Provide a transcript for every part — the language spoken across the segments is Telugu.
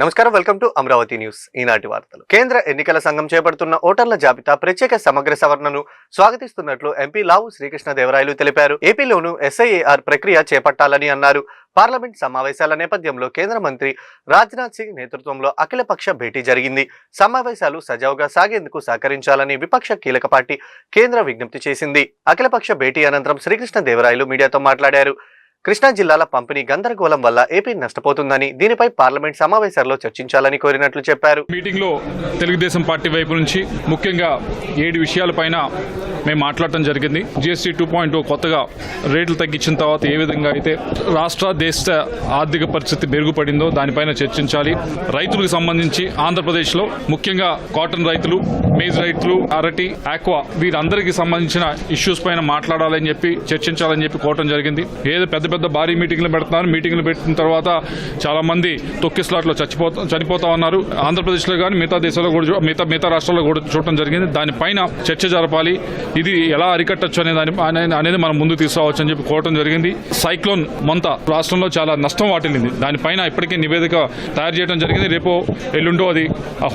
నమస్కారం, వెల్కమ్ టు అమరావతి న్యూస్. ఈనాటి వార్తలు. కేంద్ర ఎన్నికల సంఘం చేపడుతున్న ఓటర్ల జాబితా ప్రత్యేక సమగ్ర సవరణను స్వాగతిస్తున్నట్లు ఎంపీ లావు శ్రీకృష్ణదేవరాయలు తెలిపారు. ఏపీలోనూ ఎస్ఐఏఆర్ ప్రక్రియ చేపట్టాలని అన్నారు. పార్లమెంట్ సమావేశాల నేపథ్యంలో కేంద్ర మంత్రి రాజ్నాథ్ సింగ్ నేతృత్వంలో అఖిలపక్ష భేటీ జరిగింది. సమావేశాలు సజావుగా సాగేందుకు సహకరించాలని విపక్ష కీలక పార్టీ కేంద్ర విజ్ఞప్తి చేసింది. అఖిలపక్ష భేటీ అనంతరం శ్రీకృష్ణదేవరాయలు మీడియాతో మాట్లాడారు. కృష్ణా జిల్లాల పంపిణీ గందరగోళం వల్ల ఏపీ నష్టపోతుందని, దీనిపై పార్లమెంట్ సమావేశాల్లో చర్చించాలని కోరినట్లు చెప్పారు. మీటింగ్ లో తెలుగుదేశం పార్టీ వైపు నుంచి ముఖ్యంగా 7 విషయాలపైన మేము మాట్లాడటం జరిగింది. GST 2.0 కొత్తగా రేట్లు తగ్గించిన తర్వాత ఏ విధంగా అయితే రాష్ట్ర దేశ ఆర్థిక పరిస్థితి మెరుగుపడిందో దానిపైన చర్చించాలి. రైతులకు సంబంధించి ఆంధ్రప్రదేశ్లో ముఖ్యంగా కాటన్ రైతులు, మేజ్ రైతులు, అరటి, ఆక్వా వీరందరికీ సంబంధించిన ఇష్యూస్ పైన మాట్లాడాలని చెప్పి చర్చించాలని చెప్పి కోరటం జరిగింది. ఏదో పెద్ద పెద్ద భారీ మీటింగ్లు పెడుతున్నారు. మీటింగ్లు పెట్టిన తర్వాత చాలా మంది తొక్కిస్లాట్లో చనిపోతా ఉన్నారు. ఆంధ్రప్రదేశ్లో కానీ మిగతా దేశాల్లో కూడా మిగతా రాష్ట్రాల్లో కూడా చూడటం జరిగింది. దానిపైన చర్చ జరపాలి. ఇది ఎలా అరికట్టచ్చు అనేది మనం ముందుకు తీసుకురావచ్చు అని చెప్పి కోరటం జరిగింది. సైక్లోన్ మొంత రాష్ట్రంలో చాలా నష్టం వాటిల్లింది. దానిపైన ఇప్పటికే నివేదిక తయారు చేయడం జరిగింది. రేపో ఎల్లుండో అది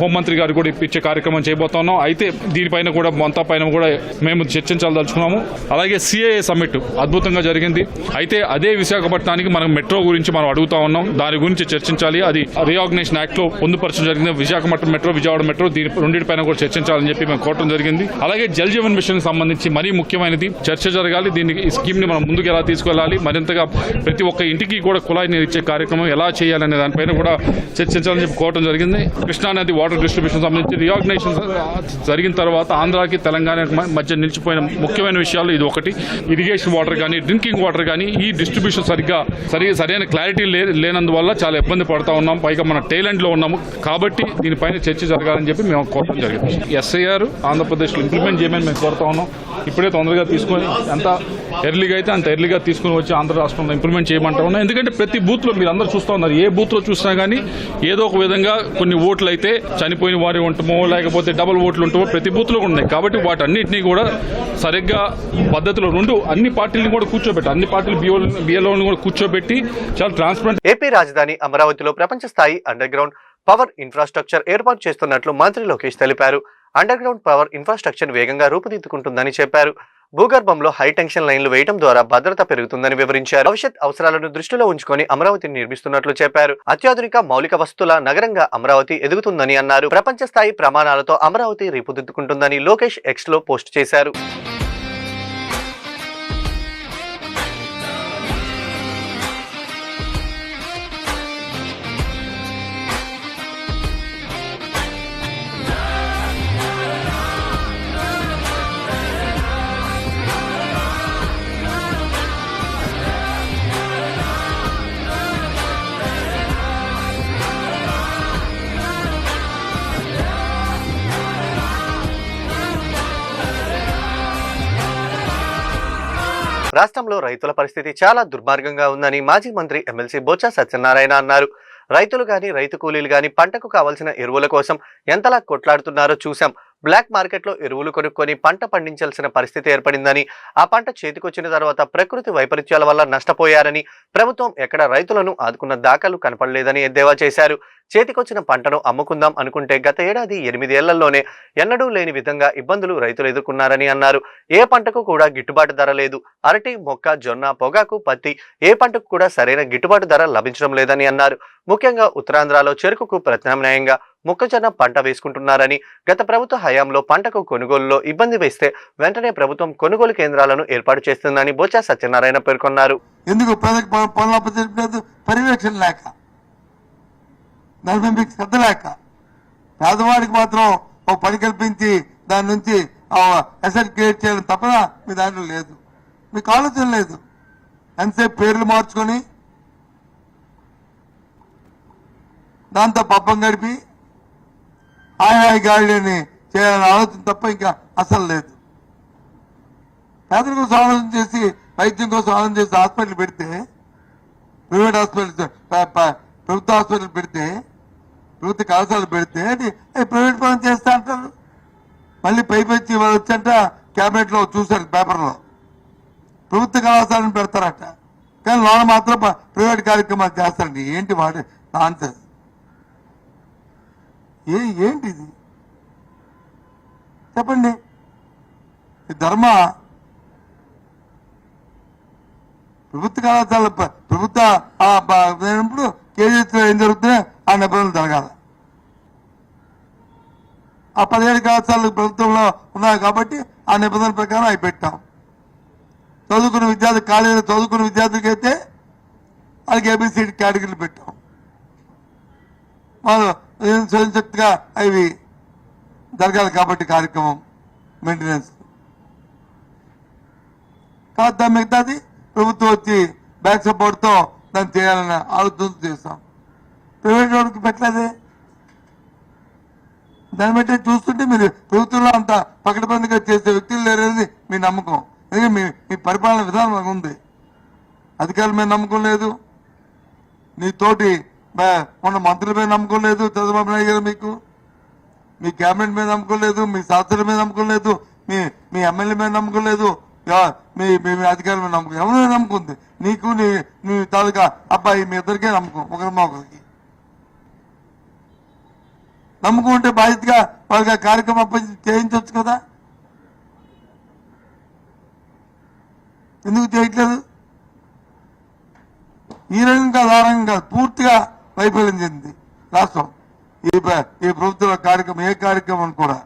హోంమంత్రి గారు కూడా ఇచ్చే కార్యక్రమం చేయబోతున్నాం. అయితే దీనిపైన కూడా మొంత పైన కూడా మేము చర్చించాలదలుచుకున్నాము. అలాగే CAA సమ్మిట్ అద్భుతంగా జరిగింది. అయితే అదే విశాఖపట్నానికి మనం మెట్రో గురించి మనం అడుగుతా ఉన్నాం. దాని గురించి చర్చించాలి. అది రీఆర్గనైజేషన్ యాక్ట్ లో పొందుపరచడం జరిగింది. విశాఖపట్నం మెట్రో, విజయవాడ మెట్రో, దీని రెండింటిపైన కూడా చర్చించాలని చెప్పి మేము కోరటం జరిగింది. అలాగే జల్ జీవన్ మిషన్ సంబంధించి మరీ ముఖ్యమైనది చర్చ జరగాలి. ఈ స్కీమ్ ని మనం ముందుకు ఎలా తీసుకెళ్లాలి, మరింతగా ప్రతి ఒక్క ఇంటికి కూడా కుళాయి నీరు ఇచ్చే కార్యక్రమం ఎలా చేయాలనే దానిపైన కూడా చర్చించాలని చెప్పి కోరటం జరిగింది. కృష్ణానది వాటర్ డిస్ట్రిబ్యూషన్ సంబంధించి రీఆర్గనైజేషన్ జరిగిన తర్వాత ఆంధ్రాకి తెలంగాణ మధ్య నిలిచిపోయిన ముఖ్యమైన విషయాలు ఇది ఒకటి. ఇరిగేషన్ వాటర్ కానీ, డ్రింకింగ్ వాటర్ కానీ ఈ డిస్ట్రిబ్యూషన్ సరైన క్లారిటీ లేనందువల్ల చాలా ఇబ్బంది పడతా ఉన్నాం. పైగా మన టైలెండ్ లో ఉన్నాము. కాబట్టి దీనిపైన చర్చ జరగాలని చెప్పి మేము కోరటం జరిగింది. SIR ఆంధ్రప్రదేశ్లో ఇంప్లిమెంట్ చేయమని మేము కోరుతా ఉన్నాం. ఇప్పుడే తొందరగా తీసుకొని ఎంత ఎర్లీగా అయితే అంత ఎర్లీగా తీసుకుని వచ్చి ఆంధ్ర రాష్ట్రంలో ఇంప్లిమెంట్ చేయమంటా ఉన్నాం. ఎందుకంటే ప్రతి బూత్ లో మీరు అందరూ చూస్తూ ఉన్నారు. ఏ బూత్ లో చూసినా కానీ ఏదో ఒక విధంగా కొన్ని ఓట్లు అయితే చనిపోయిన వారి ఉంటామో, లేకపోతే డబుల్ ఓట్లు ఉంటామో ప్రతి బూత్ లో ఉన్నాయి. కాబట్టి వాటన్నిటినీ కూడా సరిగ్గా పద్ధతిలో అన్ని పార్టీలను కూడా కూర్చోబెట్టి, అన్ని పార్టీలు బిఎల్ఓలను కూడా కూర్చోబెట్టి చాలా ట్రాన్స్పరెంట్. ఏపీ రాజధాని అమరావతిలో ప్రపంచ స్థాయి అండర్ గ్రౌండ్ పవర్ ఇన్ఫ్రాస్ట్రక్చర్ ఏర్పాటు చేస్తున్నట్లు మంత్రి లోకేష్ తెలిపారు. అండర్ గ్రౌండ్ పవర్ ఇన్ఫ్రాస్ట్రక్చర్ వేగంగా రూపుదిద్దుకుంటుందని చెప్పారు. భూగర్భంలో హై టెన్షన్ లైన్లు వేయడం ద్వారా భద్రత పెరుగుతుందని వివరించారు. భవిష్యత్ అవసరాలను దృష్టిలో ఉంచుకొని అమరావతిని నిర్మిస్తున్నట్లు చెప్పారు. అత్యాధునిక మౌలిక వస్తువుల నగరంగా అమరావతి ఎదుగుతుందని అన్నారు. ప్రపంచ స్థాయి ప్రమాణాలతో అమరావతి రూపుదిద్దుకుంటుందని లోకేష్ X లో పోస్ట్ చేశారు. రాష్ట్రంలో రైతుల పరిస్థితి చాలా దుర్మార్గంగా ఉందని మాజీ మంత్రి ఎమ్మెల్సీ బొత్స సత్యనారాయణ అన్నారు. రైతులు గాని, రైతు కూలీలు గాని పంటకు కావాల్సిన ఎరువుల కోసం ఎంతలా కొట్లాడుతున్నారో చూశాం. బ్లాక్ మార్కెట్లో ఎరువులు కొనుక్కొని పంట పండించాల్సిన పరిస్థితి ఏర్పడిందని, ఆ పంట చేతికొచ్చిన తర్వాత ప్రకృతి వైపరీత్యాల వల్ల నష్టపోయారని, ప్రభుత్వం ఎక్కడ రైతులను ఆదుకున్న దాఖలు కనపడలేదని ఎద్దేవా చేశారు. చేతికొచ్చిన పంటను అమ్ముకుందాం అనుకుంటే గత ఏడాది 8 ఏళ్లలోనే ఎన్నడూ లేని విధంగా ఇబ్బందులు రైతులు ఎదుర్కొన్నారని అన్నారు. ఏ పంటకు కూడా గిట్టుబాటు ధర లేదు. అరటి, మొక్క, జొన్న, పొగాకు, పత్తి ఏ పంటకు కూడా సరైన గిట్టుబాటు ధర లభించడం లేదని అన్నారు. ముఖ్యంగా ఉత్తరాంధ్రలో చెరుకుకు ప్రత్యామ్నాయంగా మొక్కజొన్న పంట వేసుకుంటున్నారని, గత ప్రభుత్వ హయాంలో పంటకు కొనుగోలులో ఇబ్బంది వేస్తే వెంటనే ప్రభుత్వం కొనుగోలు కేంద్రాలను ఏర్పాటు చేస్తుందని బొత్స సత్యనారాయణ పేర్కొన్నారు. ఎందుకు పర్యవేక్షణ లేక, దాని మీద మీకు శ్రద్ధ లేక, పేదవాడికి మాత్రం ఓ పని కల్పించి దాని నుంచి అసెట్ క్రియేట్ చేయడం తప్ప మీ దాంట్లో లేదు. మీకు ఆలోచన లేదు. ఎంతసేపు పేర్లు మార్చుకొని దాంతో పబ్బం గడిపి హాయ్ గాడిని చేయాలని ఆలోచన తప్ప ఇంకా అసలు లేదు. పేదల కోసం ఆలోచన చేసి, వైద్యం కోసం ఆలోచన చేసి హాస్పిటల్ పెడితే, ప్రైవేట్ హాస్పిటల్, ప్రభుత్వ హాస్పిటల్ పెడితే, ప్రభుత్వ కళాశాలలు పెడితే ప్రైవేట్ పని చేస్తా అంటారు. మళ్ళీ పైపెచ్చి వచ్చంట క్యాబినెట్ లో చూశారు, పేపర్లో ప్రభుత్వ కళాశాలను పెడతారట. కానీ లోన మాత్రం ప్రైవేట్ కార్యక్రమాలు చేస్తారండి. ఏంటి వాడు నాన్సెన్స్. ఏంటిది చెప్పండి? ఈ ధర్మ ప్రభుత్వ కళాశాల ప్రభుత్వ అయినప్పుడు కేజీలో ఏం జరుగుతుందో ఆ నిబంధనలు జరగాలి. ఆ 17 కళాశాలలు ప్రభుత్వంలో ఉన్నాయి కాబట్టి ఆ నిబంధనల ప్రకారం అవి పెట్టాం. చదువుకున్న విద్యార్థి కాలేజీలో చదువుకున్న విద్యార్థులకి అయితే వాళ్ళకి ఏబిసిడి కేటగిరీలు పెట్టాం. వాళ్ళు స్వయంశక్తిగా అవి జరగాలి కాబట్టి కార్యక్రమం మెయింటెనెన్స్ కాదు. దాని మిగతాది ప్రభుత్వం వచ్చి బ్యాక్ సపోర్ట్తో దాన్ని చేయాలని ఆలోచన చేస్తాం. ప్రైవేట్ వాడికి పెట్టలేదే. దాన్ని బట్టి చూస్తుంటే మీరు ప్రభుత్వంలో అంత పకడ్బందీగా చేసే వ్యక్తులు లేరనేది మీ నమ్మకం. ఎందుకంటే మీ పరిపాలన విధానం ఉంది. అధికారుల మీద నమ్మకం లేదు, నీ తోటి ఉన్న మంత్రుల మీద నమ్మకం లేదు, చంద్రబాబు నాయుడు గారు మీకు, మీ క్యాబినెట్ మీద నమ్మకం లేదు, మీ శాస్త్రుల మీద నమ్మకం లేదు, మీ ఎమ్మెల్యే మీద నమ్మకం లేదు, మీ అధికారుల మీద నమ్మకం. ఎవరి మీద నమ్మకం ఉంది? నీకు నీ తాలూకా అబ్బాయి మీ ఇద్దరికే నమ్మకం, ఒకరికి నమ్మకం ఉంటే బాధ్యతగా వాళ్ళకి ఆ కార్యక్రమం చేయించవచ్చు కదా. ఎందుకు చేయట్లేదు? ఈ రకంగా ఆధారంగా పూర్తిగా వైఫల్యం చెందింది రాష్ట్రం. ఈ ప్రభుత్వ కార్యక్రమం ఏ కార్యక్రమం కూడా.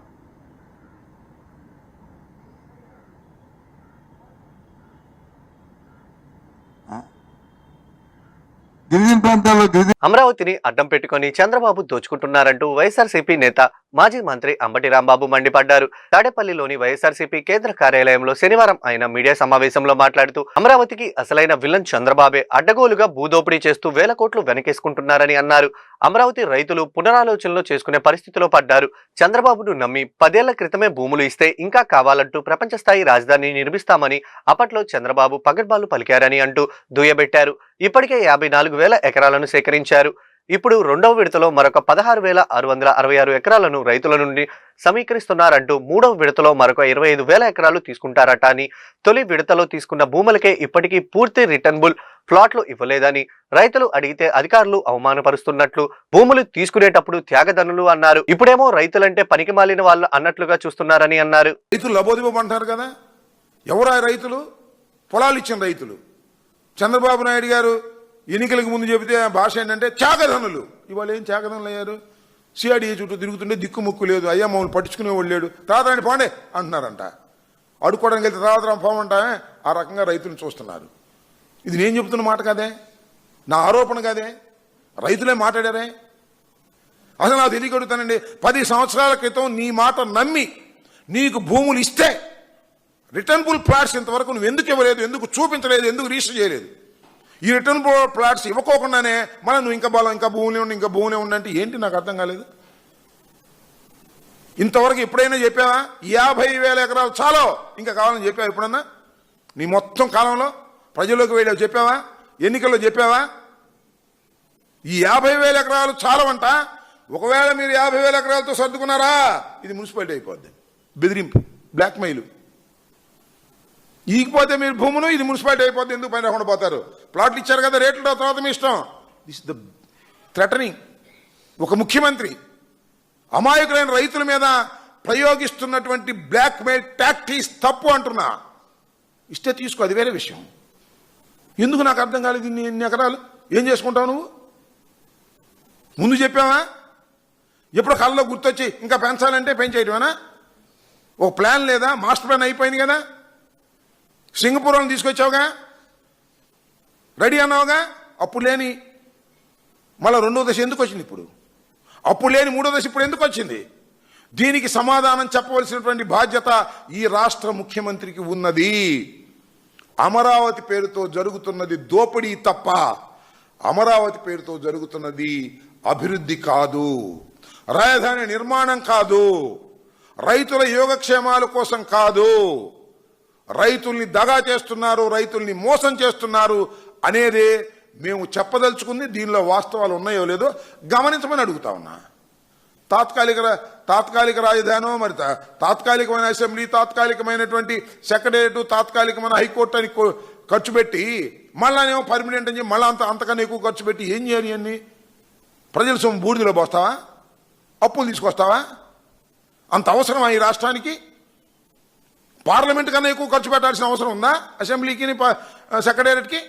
గిరిజన ప్రాంతాల్లో అమరావతిని అడ్డం పెట్టుకుని చంద్రబాబు దోచుకుంటున్నారంటూ వైఎస్ఆర్సీపీ నేత మాజీ మంత్రి అంబటి రాంబాబు మండిపడ్డారు. తాడేపల్లిలోని వైఎస్ఆర్సీపీ కేంద్ర కార్యాలయంలో శనివారం ఆయన మీడియా సమావేశంలో మాట్లాడుతూ అమరావతికి అసలైన విలన్ చంద్రబాబే అడ్డగోలుగా భూదోపిడీ చేస్తూ వేల కోట్లు వెనకేసుకుంటున్నారని అన్నారు. అమరావతి రైతులు పునరాలోచనలో చేసుకునే పరిస్థితిలో పడ్డారు. చంద్రబాబును నమ్మి 10 ఏళ్ల క్రితమే భూములు ఇస్తే ఇంకా కావాలంటూ ప్రపంచ స్థాయి రాజధాని నిర్మిస్తామని అప్పట్లో చంద్రబాబు పగడ్బాలు పలికారని అంటూ దుయ్యబెట్టారు. ఇప్పటికే 54,000 ఎకరాలను సేకరించారు. ఇప్పుడు రెండవ విడతలో మరొక 16,666 ఎకరాలను రైతుల నుండి సమీకరిస్తున్నారంటూ మూడవ విడతలో మరొక 25,000 ఎకరాలు తీసుకుంటారట అని, తొలి విడతలో తీసుకున్న భూములకే ఇప్పటికీ పూర్తి రిటర్నబుల్ ప్లాట్లు ఇవ్వలేదని, రైతులు అడిగితే అధికారులు అవమానపరుస్తున్నట్లు, భూములు తీసుకునేటప్పుడు త్యాగదనులు అన్నారు. ఇప్పుడేమో రైతులంటే పనికి మాలిన వాళ్ళు అన్నట్లుగా చూస్తున్నారని అన్నారు. రైతులు లబోదిబోమంటారు కదా, ఎవరా రైతులు? పొలాలు ఇచ్చిన రైతులు. చంద్రబాబు నాయుడు గారు ఎన్నికలకు ముందు చెబితే భాష ఏంటంటే త్యాగధనులు. ఇవాళ ఏం త్యాగధనులు అయ్యారు? సిఆర్డీఏ చుట్టూ తిరుగుతుంటే దిక్కుముక్కు లేదు, అయ్యా మమ్మల్ని పట్టించుకునే వాళ్ళు లేడు, తర్వాత ఆయన పోండే అంటున్నారంట. అడుక్కోవడానికి వెళ్తే తర్వాత పోమంటా. ఆ రకంగా రైతులను చూస్తున్నారు. ఇది నేను చెబుతున్న మాట కాదే, నా ఆరోపణ కాదే, రైతులే మాట్లాడారే. అసలు నాకు తెలియగలుగుతానండి, 10 సంవత్సరాల క్రితం నీ మాట నమ్మి నీకు భూములు ఇస్తే రిటర్నబుల్ ప్లాట్స్ ఇంతవరకు నువ్వు ఎందుకు ఇవ్వలేదు, ఎందుకు చూపించలేదు, ఎందుకు రిజిస్టర్ చేయలేదు? ఈ రిటర్నబుల్ ప్లాట్స్ ఇవ్వకోకుండానే మనం నువ్వు ఇంకా బలం, ఇంకా భూములే ఉండంటే ఏంటి నాకు అర్థం కాలేదు. ఇంతవరకు ఎప్పుడైనా చెప్పావా 50,000 ఎకరాలు చాలో ఇంకా కావాలని చెప్పావా ఎప్పుడన్నా? నీ మొత్తం కాలంలో ప్రజల్లోకి వెళ్ళావు చెప్పావా? ఎన్నికల్లో చెప్పావా? ఈ 50,000 ఎకరాలు చాలవంట. ఒకవేళ మీరు 50,000 ఎకరాలతో సర్దుకున్నారా, ఇది మున్సిపాలిటీ అయిపోద్ది. బెదిరింపు, బ్లాక్మెయిల్. ఈగిపోతే మీరు భూములు, ఇది మున్సిపాలిటీ అయిపోద్ది. ఎందుకు పైన రాకుండా పోతారు? ప్లాట్లు ఇచ్చారు కదా, రేట్ల తర్వాత మీ ఇష్టం. This the threatening. ఒక ముఖ్యమంత్రి అమాయకులైన రైతుల మీద ప్రయోగిస్తున్నటువంటి బ్లాక్మెయిల్ టాక్టిక్స్ తప్పు అంటున్నా. ఇస్తే తీసుకో, అది వేరే విషయం. ఎందుకు నాకు అర్థం కాలేదు. ఇన్ని ఎకరాలు ఏం చేసుకుంటావు నువ్వు? ముందు చెప్పావా? ఎప్పుడు కళ్ళలో గుర్తొచ్చి ఇంకా పెంచాలంటే పెంచేయటమేనా? ఒక ప్లాన్ లేదా? మాస్టర్ ప్లాన్ అయిపోయింది కదా. సింగపూర్ వాళ్ళని తీసుకొచ్చావుగా, రెడీ అన్నావుగా. అప్పుడు లేని మళ్ళీ 2వ దశ ఎందుకు వచ్చింది ఇప్పుడు? అప్పుడు లేని 3వ దశ ఇప్పుడు ఎందుకు వచ్చింది? దీనికి సమాధానం చెప్పవలసినటువంటి బాధ్యత ఈ రాష్ట్ర ముఖ్యమంత్రికి ఉన్నది. అమరావతి పేరుతో జరుగుతున్నది దోపిడీ తప్ప అమరావతి పేరుతో జరుగుతున్నది అభివృద్ధి కాదు, రాజధాని నిర్మాణం కాదు, రైతుల యోగక్షేమాల కోసం కాదు. రైతుల్ని దగా చేస్తున్నారు, రైతుల్ని మోసం చేస్తున్నారు అనేదే మేము చెప్పదలుచుకుంది. దీనిలో వాస్తవాలు ఉన్నాయో లేదో గమనించమని అడుగుతా ఉన్నా. తాత్కాలిక రాజధానో, మరి తాత్కాలికమైన అసెంబ్లీ, తాత్కాలికమైనటువంటి సెక్రటేరియట్, తాత్కాలికమైన హైకోర్టు అని ఖర్చు పెట్టి మళ్ళానేమో పర్మనెంట్ అని మళ్ళీ అంతకన్నా ఎక్కువ ఖర్చు పెట్టి ఏం చేయాలి? అన్ని ప్రజల సొమ్ము బూడిదలో పోస్తావా? అప్పులు తీసుకొస్తావా? అంత అవసరమా ఈ రాష్ట్రానికి? పార్లమెంట్ కన్నా ఎక్కువ ఖర్చు పెట్టాల్సిన అవసరం ఉందా అసెంబ్లీకి, సెక్రటేరియట్కి?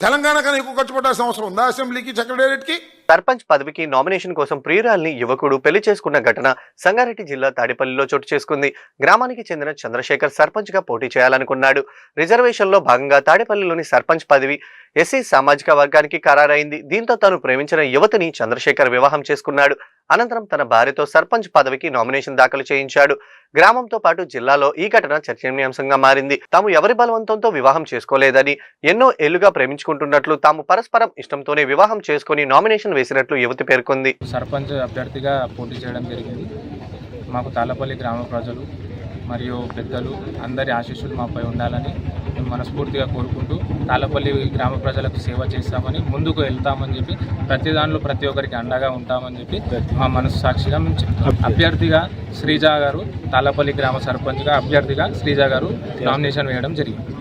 తెలంగాణ కన్నా ఎక్కువ ఖర్చు పెట్టాల్సిన అవసరం ఉందా అసెంబ్లీకి, సెక్రటేరియట్కి? సర్పంచ్ పదవికి నామినేషన్ కోసం ప్రియురాల్ని యువకుడు పెళ్లి చేసుకున్న ఘటన సంగారెడ్డి జిల్లా తాడేపల్లిలో చోటు చేసుకుంది. గ్రామానికి చెందిన చంద్రశేఖర్ సర్పంచ్ గా పోటీ చేయాలనుకున్నాడు. రిజర్వేషన్ లో భాగంగా తాడేపల్లిలోని సర్పంచ్ పదవి ఎస్సీ సామాజిక వర్గానికి ఖరారైంది. దీంతో తాను ప్రేమించిన యువతిని చంద్రశేఖర్ వివాహం చేసుకున్నాడు. అనంతరం తన భార్యతో సర్పంచ్ పదవికి నామినేషన్ దాఖలు చేయించాడు. గ్రామంతో పాటు జిల్లాలో ఈ ఘటన చర్చనీయాంశంగా మారింది. తాము ఎవరి బలవంతంతో వివాహం చేసుకోలేదని, ఎన్నో ఏళ్లుగా ప్రేమించుకుంటున్నట్లు, తాము పరస్పరం ఇష్టంతోనే వివాహం చేసుకుని నామినేషన్ వేసినట్లు యువతి పేర్కొంది. సర్పంచ్ అభ్యర్థిగా పోటీ చేయడం జరిగింది. మాకు తాళ్ళపల్లి గ్రామ ప్రజలు మరియు పెద్దలు అందరి ఆశీస్సులు మాపై ఉండాలని మేము మనస్ఫూర్తిగా కోరుకుంటూ తాళ్ళపల్లి గ్రామ ప్రజలకు సేవ చేస్తామని, ముందుకు వెళ్తామని చెప్పి, ప్రతి దానిలో ప్రతి ఒక్కరికి అండగా ఉంటామని చెప్పి మా మనసు సాక్షిగా మేము చెప్తాం. అభ్యర్థిగా శ్రీజ గారు, తాళ్ళపల్లి గ్రామ సర్పంచ్గా అభ్యర్థిగా శ్రీజ గారు నామినేషన్ వేయడం జరిగింది.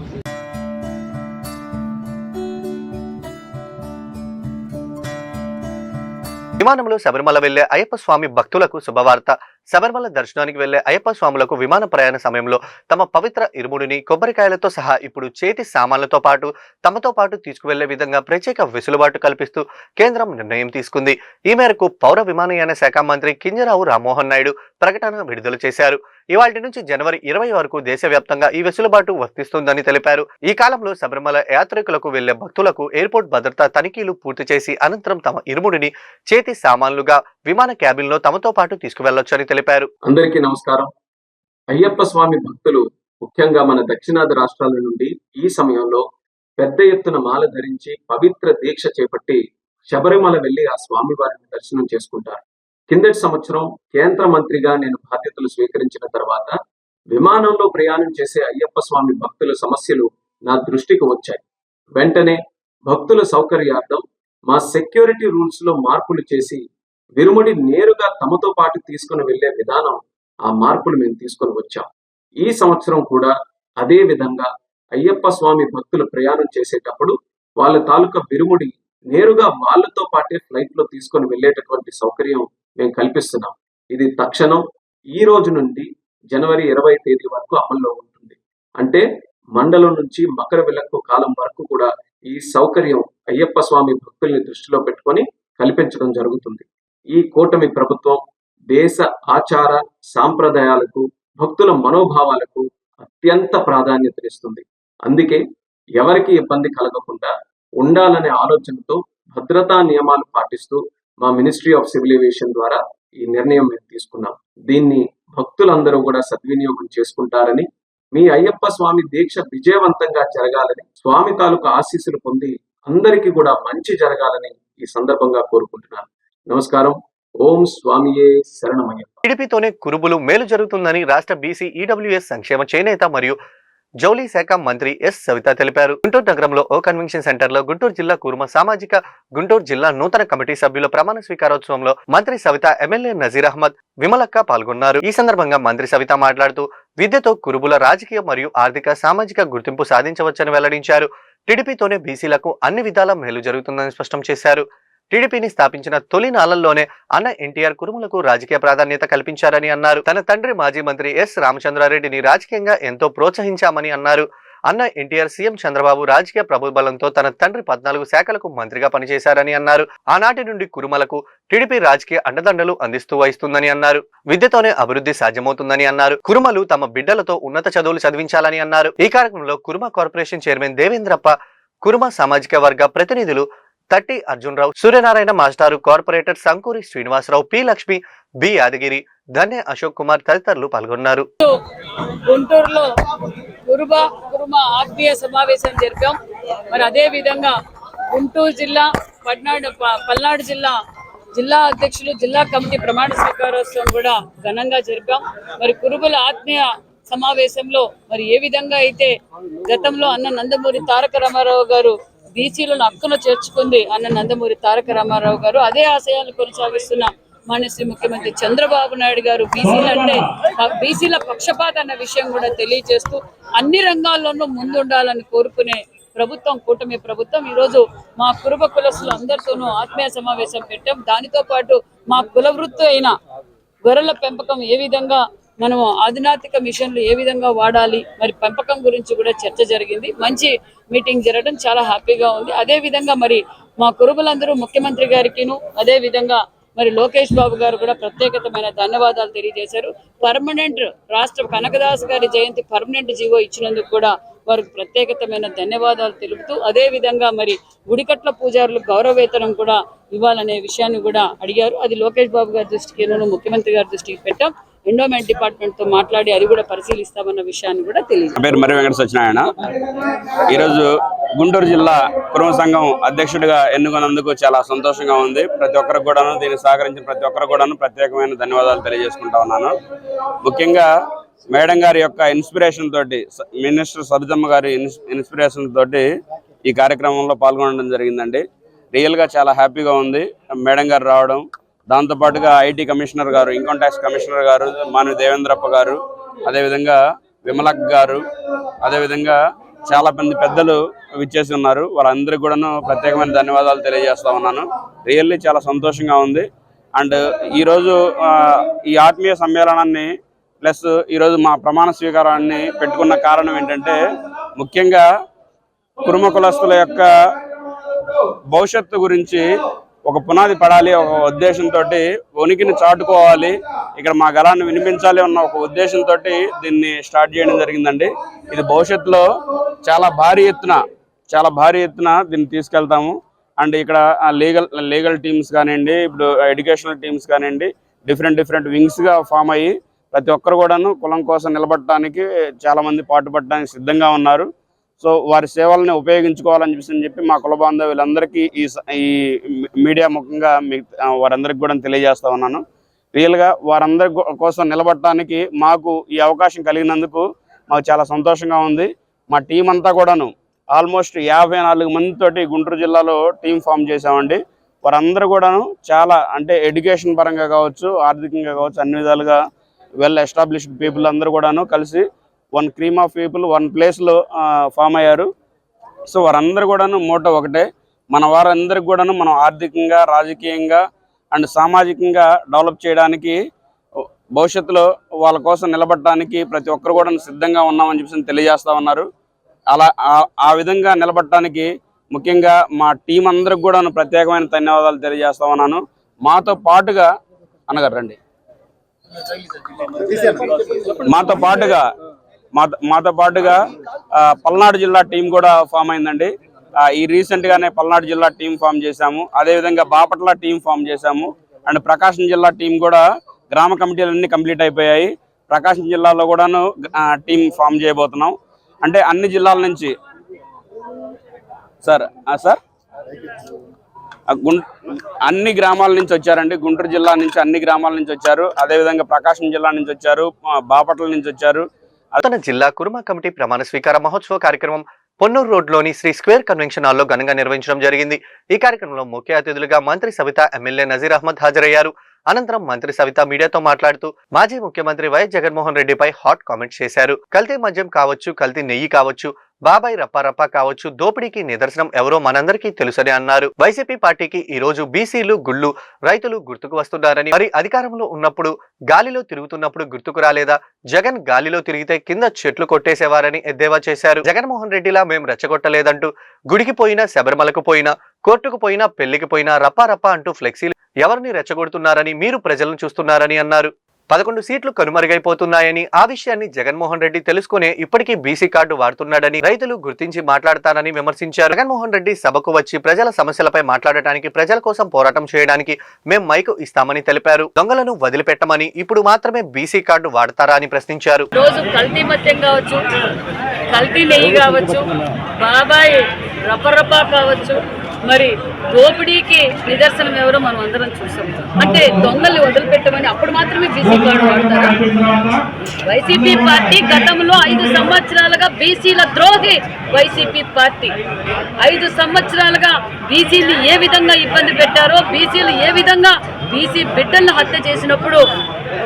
విమానంలో శబరిమల వెళ్లే అయ్యప్ప స్వామి భక్తులకు శుభవార్త. శబరిమల దర్శనానికి వెళ్లే అయ్యప్ప స్వాములకు విమాన ప్రయాణ సమయంలో తమ పవిత్ర ఇరుముడిని, కొబ్బరికాయలతో సహా ఇప్పుడు చేతి సామాన్లతో పాటు తమతో పాటు తీసుకువెళ్లే విధంగా ప్రత్యేక వెసులుబాటు కల్పిస్తూ కేంద్రం నిర్ణయం తీసుకుంది. ఈ మేరకు పౌర విమానయాన శాఖ మంత్రి కింజరాపు రామ్మోహన్ నాయుడు ప్రకటన విడుదల చేశారు. ఇవాళ్టి నుంచి జనవరి 20 వరకు దేశవ్యాప్తంగా ఈ వెసులుబాటు వర్తిస్తుందని తెలిపారు. ఈ కాలంలో శబరిమల యాత్రికులకు వెళ్లే భక్తులకు ఎయిర్పోర్ట్ భద్రతా తనిఖీలు పూర్తి చేసి అనంతరం తమ ఇరుముడిని, చేతి సామాన్లుగా విమాన క్యాబిన్లో తమతో పాటు తీసుకువెళ్లొచ్చని తెలిపారు. అందరికీ నమస్కారం. అయ్యప్ప స్వామి భక్తులు ముఖ్యంగా మన దక్షిణాది రాష్ట్రాల నుండి ఈ సమయంలో పెద్ద ఎత్తున మాల ధరించి పవిత్ర దీక్ష చేపట్టి శబరిమల వెళ్లి ఆ స్వామి వారిని దర్శనం చేసుకుంటారు. కిందటి సంవత్సరం కేంద్ర మంత్రిగా నేను బాధ్యతలు స్వీకరించిన తర్వాత విమానంలో ప్రయాణం చేసే అయ్యప్ప స్వామి భక్తుల సమస్యలు నా దృష్టికి వచ్చాయి. వెంటనే భక్తుల సౌకర్యార్థం మా సెక్యూరిటీ రూల్స్ లో మార్పులు చేసి విరుముడి నేరుగా తమతో పాటు తీసుకుని వెళ్లే విధానం, ఆ మార్పులు మేము తీసుకొని వచ్చాం. ఈ సంవత్సరం కూడా అదే విధంగా అయ్యప్ప స్వామి భక్తులు ప్రయాణం చేసేటప్పుడు వాళ్ళ తాలూకా విరుముడి నేరుగా వాళ్ళతో పాటే ఫ్లైట్ లో తీసుకొని వెళ్లేటటువంటి సౌకర్యం మేము కల్పిస్తున్నాం. ఇది తక్షణం ఈ రోజు నుండి జనవరి 20 తేదీ వరకు అమల్లో ఉంటుంది. అంటే మండలం నుంచి మకర విలక్కు కాలం వరకు కూడా ఈ సౌకర్యం అయ్యప్ప స్వామి భక్తుల్ని దృష్టిలో పెట్టుకొని కల్పించడం జరుగుతుంది. ఈ కూటమి ప్రభుత్వం దేశ ఆచార సాంప్రదాయాలకు, భక్తుల మనోభావాలకు అత్యంత ప్రాధాన్యతనిస్తుంది. అందుకే ఎవరికి ఇబ్బంది కలగకుండా ఉండాలనే ఆలోచనతో భద్రతా నియమాలు పాటిస్తూ మా మినిస్ట్రీ ఆఫ్ సివిల్ ఏవియేషన్ ద్వారా ఈ నిర్ణయం మేము తీసుకున్నాం. దీన్ని భక్తులందరూ కూడా సద్వినియోగం చేసుకుంటారని, మీ అయ్యప్ప స్వామి దీక్ష విజయవంతంగా జరగాలని, స్వామి తాలూకు ఆశీస్సులు పొంది అందరికీ కూడా మంచి జరగాలని ఈ సందర్భంగా కోరుకుంటున్నాను. నమస్కారం. ఓం స్వామియే శరణమయ్యప్ప. టీడీపీతోనే కురుబులు మేలు జరుగుతుందని రాష్ట్ర బీసీ ఈడబ్ల్యూఎస్ సంక్షేమ చేనేత మరియు జౌళి శాఖ మంత్రి ఎస్ సవిత తెలిపారు. గుంటూరు నగరంలో ఓ కన్వెన్షన్ సెంటర్ లో గుంటూరు జిల్లా కురుమ సామాజిక గుంటూరు జిల్లా నూతన కమిటీ సభ్యుల ప్రమాణ స్వీకారోత్సవంలో మంత్రి సవిత, ఎమ్మెల్యే నజీర్ అహ్మద్, విమలక్క పాల్గొన్నారు. ఈ సందర్భంగా మంత్రి సవిత మాట్లాడుతూ విద్యతో కురుబుల రాజకీయ మరియు ఆర్థిక సామాజిక గుర్తింపు సాధించవచ్చని వెల్లడించారు. టీడీపీతోనే బీసీలకు అన్ని విధాల మేలు జరుగుతుందని స్పష్టం చేశారు. టీడీపీని స్థాపించిన తొలి నాళ్లలోనే అన్న ఎన్టీఆర్ కురుములకు రాజకీయ ప్రాధాన్యత కల్పించారని అన్నారు. తన తండ్రి మాజీ మంత్రి ఎస్ రామచంద్రారెడ్డిని రాజకీయంగా ఎంతో ప్రోత్సహించామని అన్నారు. అన్న ఎన్టీఆర్ సీఎం చంద్రబాబు రాజకీయ ప్రభుబలంతో తన తండ్రి 14 శాఖలకు మంత్రిగా పనిచేశారని అన్నారు. ఆనాటి నుండి కురుమలకు టీడీపీ రాజకీయ అండదండలు అందిస్తూ వహిస్తుందని అన్నారు. విద్యతోనే అభివృద్ధి సాధ్యమవుతుందని అన్నారు. కురుమలు తమ బిడ్డలతో ఉన్నత చదువులు చదివించాలని అన్నారు. ఈ కార్యక్రమంలో కురుమ కార్పొరేషన్ చైర్మన్ దేవేంద్రప్ప, కురుమ సామాజిక వర్గ ప్రతినిధులు తట్టి అర్జునరావు, సూర్యనారాయణ మాస్టారు, corporator Sankuri Srinivasarao, P Lakshmi, B Yadagiri, Dhanya Ashok Kumar తదితరులు పాల్గొన్నారు. గుంటూరులో కురుమ ఆత్మీయ సమావేశం జరిపాం. మరి అదే విధంగా గుంటూరు జిల్లా, పల్నాడు జిల్లా అధ్యక్షులు, జిల్లా కమిటీ ప్రమాణ స్వీకారోత్సవం కూడా ఘనంగా జరిపాం. మరి కురుబుల ఆత్మీయ సమావేశంలో మరి ఏ విధంగా అయితే గతంలో అన్న నందమూరి తారక రామారావు గారు బీసీలను హక్కును చేర్చుకుంది అన్న నందమూరి తారక రామారావు గారు, అదే ఆశయాలు కొనసాగిస్తున్న మాన్యశ్రీ ముఖ్యమంత్రి చంద్రబాబు నాయుడు గారు బీసీల పక్షపాత అన్న విషయం కూడా తెలియజేస్తూ అన్ని రంగాల్లోనూ ముందుండాలని కోరుకునే ప్రభుత్వం కూటమి ప్రభుత్వం ఈరోజు మా కురుబ కులస్తులు అందరితోనూ ఆత్మీయ సమావేశం పెట్టాం. దానితో పాటు మా కుల వృత్తి అయిన గొర్రెల పెంపకం ఏ విధంగా మనము ఆధునాతిక మిషన్లు ఏ విధంగా వాడాలి, మరి పెంపకం గురించి కూడా చర్చ జరిగింది. మంచి మీటింగ్ జరగడం చాలా హ్యాపీగా ఉంది. అదే విధంగా మరి మా కురుబులందరూ ముఖ్యమంత్రి గారికిను అదే విధంగా మరి లోకేష్ బాబు గారు కూడా ప్రత్యేకమైన ధన్యవాదాలు తెలియజేశారు. పర్మనెంట్ రాష్ట్ర కనకదాస్ గారి జయంతి పర్మనెంట్ జీవో ఇచ్చినందుకు కూడా వారికి ప్రత్యేకమైన ధన్యవాదాలు తెలుపుతూ అదే విధంగా మరి గుడికట్ల పూజారులు గౌరవవేతనం కూడా ఇవ్వాలనే విషయాన్ని కూడా అడిగారు. అది లోకేష్ బాబు గారి దృష్టికి ముఖ్యమంత్రి గారి దృష్టికి పెట్టాం. ఎండోమెంట్ డిపార్ట్మెంట్ తో మాట్లాడి అది కూడా పరిశీలిస్తామన్న విషయాన్ని కూడా తెలియదు. పేరు మరి వెంకట సత్యనారాయణ. ఈరోజు గుంటూరు జిల్లా కురుమ సంఘం అధ్యక్షుడిగా ఎన్నుకున్నందుకు చాలా సంతోషంగా ఉంది. ప్రతి ఒక్కరికి కూడాను దీన్ని సహకరించిన ప్రతి ఒక్కరికి కూడాను ప్రత్యేకమైన ధన్యవాదాలు తెలియజేసుకుంటా ఉన్నాను. ముఖ్యంగా మేడం గారి యొక్క ఇన్స్పిరేషన్ తోటి, మినిస్టర్ సబితమ్మ గారి ఇన్స్పిరేషన్ తోటి ఈ కార్యక్రమంలో పాల్గొనడం జరిగిందండి. రియల్గా చాలా హ్యాపీగా ఉంది మేడం గారు రావడం. దాంతోపాటుగా ఐటీ కమిషనర్ గారు, ఇన్కమ్ ట్యాక్స్ కమిషనర్ గారు మాను దేవేంద్రప్ప గారు, అదేవిధంగా విమలక్ గారు, అదేవిధంగా చాలా మంది పెద్దలు విచ్చేసి ఉన్నారు. వాళ్ళందరికీ కూడాను ప్రత్యేకమైన ధన్యవాదాలు తెలియజేస్తా ఉన్నాను. రియల్లీ చాలా సంతోషంగా ఉంది. అండ్ ఈరోజు ఈ ఆత్మీయ సమ్మేళనాన్ని ప్లస్ ఈరోజు మా ప్రమాణ స్వీకారాన్ని పెట్టుకున్న కారణం ఏంటంటే, ముఖ్యంగా కురుమ కులస్తుల యొక్క భవిష్యత్తు గురించి ఒక పునాది పడాలి, ఒక ఉద్దేశంతో ఉనికిని చాటుకోవాలి, ఇక్కడ మా గళాన్ని వినిపించాలి అన్న ఒక ఉద్దేశంతో దీన్ని స్టార్ట్ చేయడం జరిగిందండి. ఇది భవిష్యత్తులో చాలా భారీ ఎత్తున దీన్ని తీసుకెళ్తాము. అండ్ ఇక్కడ లీగల్ టీమ్స్ కానివ్వండి, ఇప్పుడు ఎడ్యుకేషనల్ టీమ్స్ కానివ్వండి, డిఫరెంట్ వింగ్స్గా ఫామ్ అయ్యి ప్రతి ఒక్కరు కూడాను కులం కోసం నిలబడటానికి చాలామంది పాటుపడడానికి సిద్ధంగా ఉన్నారు. సో వారి సేవల్ని ఉపయోగించుకోవాలని చెప్పి మా కుల బాంధవులందరికీ ఈ మీడియా ముఖంగా వారందరికీ కూడా తెలియజేస్తా ఉన్నాను. రియల్గా వారందరి కోసం నిలబడటానికి మాకు ఈ అవకాశం కలిగినందుకు మాకు చాలా సంతోషంగా ఉంది. మా టీం అంతా కూడాను ఆల్మోస్ట్ 54 మందితోటి గుంటూరు జిల్లాలో టీం ఫామ్ చేశామండి. వారందరూ కూడాను చాలా అంటే ఎడ్యుకేషన్ పరంగా కావచ్చు, ఆర్థికంగా కావచ్చు, అన్ని విధాలుగా వెల్ ఎస్టాబ్లిష్డ్ పీపుల్ అందరూ కూడాను కలిసి one cream of people one ప్లేస్లో ఫామ్ అయ్యారు. సో వారందరూ కూడాను మోటో ఒకటే, మన వారందరికి కూడాను మనం ఆర్థికంగా, రాజకీయంగా అండ్ సామాజికంగా డెవలప్ చేయడానికి, భవిష్యత్తులో వాళ్ళ కోసం నిలబడటానికి ప్రతి ఒక్కరు కూడా సిద్ధంగా ఉన్నామని చెప్పి తెలియజేస్తా ఉన్నారు. అలా ఆ విధంగా నిలబడటానికి ముఖ్యంగా మా టీం అందరికి కూడా ప్రత్యేకమైన ధన్యవాదాలు తెలియజేస్తా ఉన్నాను. మాతో పాటుగా అనగారండి మాతో పాటుగా పల్నాడు జిల్లా టీం కూడా ఫామ్ అయిందండి. ఈ రీసెంట్గానే పల్నాడు జిల్లా టీం ఫామ్ చేశాము. అదేవిధంగా బాపట్ల టీం ఫామ్ చేశాము. అండ్ ప్రకాశం జిల్లా టీం కూడా గ్రామ కమిటీలన్నీ కంప్లీట్ అయిపోయాయి. ప్రకాశం జిల్లాలో కూడాను టీం ఫామ్ చేయబోతున్నాం. అంటే అన్ని జిల్లాల నుంచి సార్ అన్ని గ్రామాల నుంచి వచ్చారండి. గుంటూరు జిల్లా నుంచి అన్ని గ్రామాల నుంచి వచ్చారు. అదేవిధంగా ప్రకాశం జిల్లా నుంచి వచ్చారు, బాపట్ల నుంచి వచ్చారు. అతని జిల్లా కురుమ కమిటీ ప్రమాణ స్వీకార మహోత్సవ కార్యక్రమం పొన్నూరు రోడ్లోని శ్రీ స్క్వేర్ కన్వెన్షన్ హాల్లో ఘనంగా నిర్వహించడం జరిగింది. ఈ కార్యక్రమంలో ముఖ్య అతిథులుగా మంత్రి సవిత, ఎమ్మెల్యే నజీర్ అహ్మద్ హాజరయ్యారు. అనంతరం మంత్రి సవిత మీడియాతో మాట్లాడుతూ మాజీ ముఖ్యమంత్రి వైఎస్ జగన్మోహన్ రెడ్డిపై హాట్ కామెంట్స్ చేశారు. కల్తీ మద్యం కావచ్చు, కల్తీ నెయ్యి కావచ్చు, బాబాయ్ రప్పారప్ప కావచ్చు, దోపిడీకి నిదర్శనం ఎవరో మనందరికీ తెలుసని అన్నారు. వైసీపీ పార్టీకి ఈ రోజు బీసీలు, గుళ్ళు, రైతులు గుర్తుకు వస్తున్నారని, మరి అధికారంలో ఉన్నప్పుడు గాలిలో తిరుగుతున్నప్పుడు గుర్తుకు రాలేదా? జగన్ గాలిలో తిరిగితే కింద చెట్లు కొట్టేసేవారని ఎద్దేవా చేశారు. జగన్మోహన్ రెడ్డిలా మేం రెచ్చగొట్టలేదంటూ గుడికి పోయినా, శబరిమలకు పోయినా, కోర్టుకు పోయినా, పెళ్లికి పోయినా రప్పారప్ప అంటూ ఫ్లెక్సీలు ఎవరిని రెచ్చగొడుతున్నారని మీరు ప్రజలను చూస్తున్నారని అన్నారు. 11 సీట్లు కనుమరుగైపోతున్నాయని, ఆ విషయాన్ని జగన్మోహన్ రెడ్డి తెలుసుకునే ఇప్పటికీ బీసీ కార్డు వాడుతున్నాడని, రైతులు గుర్తించి మాట్లాడతానని విమర్శించారు. జగన్మోహన్ రెడ్డి సభకు వచ్చి ప్రజల సమస్యలపై మాట్లాడటానికి, ప్రజల కోసం పోరాటం చేయడానికి మేం మైకు ఇస్తామని తెలిపారు. దొంగలను వదిలిపెట్టమని, ఇప్పుడు మాత్రమే బీసీ కార్డు వాడతారా అని ప్రశ్నించారు. రోజు కల్తీ మద్యం కావచ్చు, కల్తీ నెయ్యి కావచ్చు, బాబాయ్ రపరపా కావచ్చు, మరి దోపిడీకి నిదర్శనం ఎవరో మనం అందరం చూసాం. అంటే దొంగల్ని వదిలిపెట్టమని అప్పుడు మాత్రమే బీసీ కార్డు వాడతారా? వైసీపీ పార్టీ గతంలో 5 సంవత్సరాలుగా బీసీల ద్రోహి వైసీపీ పార్టీ 5 సంవత్సరాలుగా బీసీలు ఏ విధంగా ఇబ్బంది పెట్టారో, బీసీలు ఏ విధంగా బీసీ బిడ్డలను హత్య చేసినప్పుడు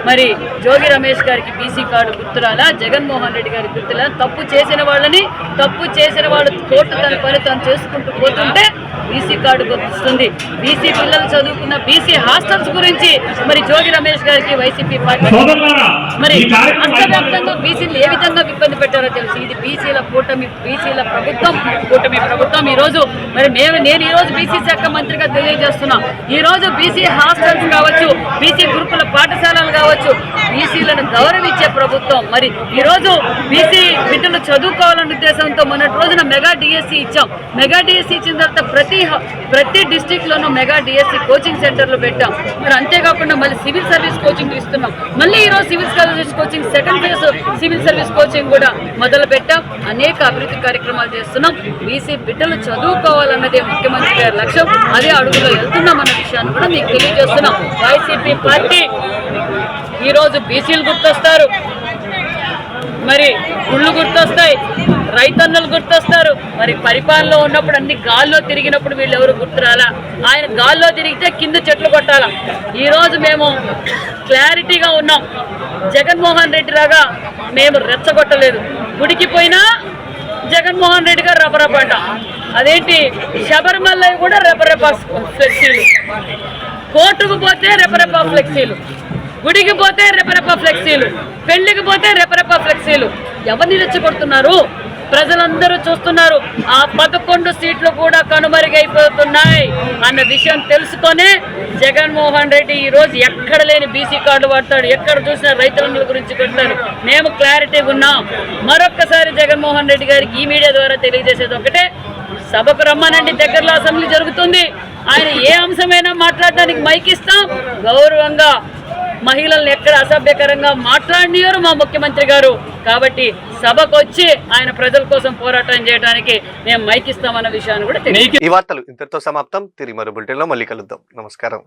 మరి జోగి రమేష్ గారికి బీసీ కార్డు గుర్తురాలా, జగన్మోహన్ రెడ్డి గారికి గుర్తులా? తప్పు చేసిన వాళ్ళు కోర్టు తన పని తాను చేసుకుంటూ పోతుంటే బీసీ కార్డు గుర్తిస్తుంది. బీసీ పిల్లలు చదువుకున్న బీసీ హాస్టల్స్ గురించి మరి జోగి రమేష్ గారికి వైసీపీ పార్టీ మరి రాష్ట్ర వ్యాప్తంగా బీసీలు ఏ విధంగా ఇబ్బంది పెట్టారో తెలుసు. ఇది బీసీల కూటమి ప్రభుత్వం. ఈ రోజు మరి నేను ఈ రోజు బీసీ శాఖ మంత్రిగా తెలియజేస్తున్నా, ఈ రోజు బీసీ హాస్టల్స్ కావచ్చు, బీసీ గురుకుల పాఠశాలలు కావచ్చు, బీసీలను గౌరవించే ప్రభుత్వం. మరి ఈ రోజు బీసీ బిడ్డలు చదువుకోవాలనే ఉద్దేశంతో మొన్నటి రోజున మెగా డిఎస్సి ఇచ్చాం. మెగా డిఎస్సి ఇచ్చిన తర్వాత ప్రతి డిస్ట్రిక్ట్ లోనూ మెగా డిఎస్సి కోచింగ్ సెంటర్లు పెట్టాం. మరి అంతేకాకుండా మళ్ళీ సివిల్ సర్వీస్ కోచింగ్ ఇస్తున్నాం. మళ్ళీ ఈ రోజు civil service coaching second phase civil service coaching కూడా మొదలు పెట్టాం. అనేక అభివృద్ధి కార్యక్రమాలు చేస్తున్నాం. బీసీ బిడ్డలు చదువుకోవాలన్నదే ముఖ్యమంత్రి గారి లక్ష్యం. అదే అడుగులో వెళ్తున్నాం అన్న విషయాన్ని కూడా మీకు తెలియజేస్తున్నాం. వైసీపీ పార్టీ ఈరోజు బీసీలు గుర్తొస్తారు, మరి గుళ్ళు గుర్తొస్తాయి, రైతన్నలు గుర్తొస్తారు. మరి పరిపాలనలో ఉన్నప్పుడు అన్ని గాల్లో తిరిగినప్పుడు వీళ్ళు ఎవరు గుర్తురాలా? ఆయన గాల్లో తిరిగితే కింద చెట్లు కొట్టాలా. ఈరోజు మేము క్లారిటీగా ఉన్నాం. జగన్మోహన్ రెడ్డి లాగా మేము రెచ్చగొట్టలేదు. గుడికి పోయినా జగన్మోహన్ రెడ్డి గారు రపరపడ్డ. అదేంటి, శబరిమల కూడా రెపరెప ఫ్లెక్సీలు, కోర్టుకు పోతే రెపరెప ఫ్లెక్సీలు, గుడికి పోతే రెపరెప ఫ్లెక్సీలు, పెళ్లికి పోతే రెపరెప ఫ్లెక్సీలు. ఎవరిని రెచ్చగొడుతున్నారు? ప్రజలందరూ చూస్తున్నారు. ఆ 11 సీట్లు కూడా కనుమరుగైపోతున్నాయి అన్న విషయం తెలుసుకొనే జగన్మోహన్ రెడ్డి ఈ రోజు ఎక్కడ లేని బీసీ కార్డు వాడతాడు. ఎక్కడ చూసినా రైతుల గురించి కొడతాడు. మేము క్లారిటీగా ఉన్నాం. మరొక్కసారి జగన్మోహన్ రెడ్డి గారికి ఈ మీడియా ద్వారా తెలియజేసేది ఒకటే, సభకు రమ్మనండి, దగ్గరలో అసెంబ్లీ జరుగుతుంది. ఆయన ఏ అంశమైనా మాట్లాడడానికి మైక్ ఇస్తాం. గౌరవంగా మహిళల్ని ఎక్కడ అసభ్యకరంగా మాట్లాడినారు మా ముఖ్యమంత్రి గారు. కాబట్టి సభకు వచ్చి ఆయన ప్రజల కోసం పోరాటం చేయడానికి మేము మైక్ ఇస్తామన్న విషయాన్ని కూడా ఈ వార్తలు ఇంతటితో సమాప్తం. తిరిగి మరో బులెటిన్లో మళ్ళీ కలుద్దాం. నమస్కారం.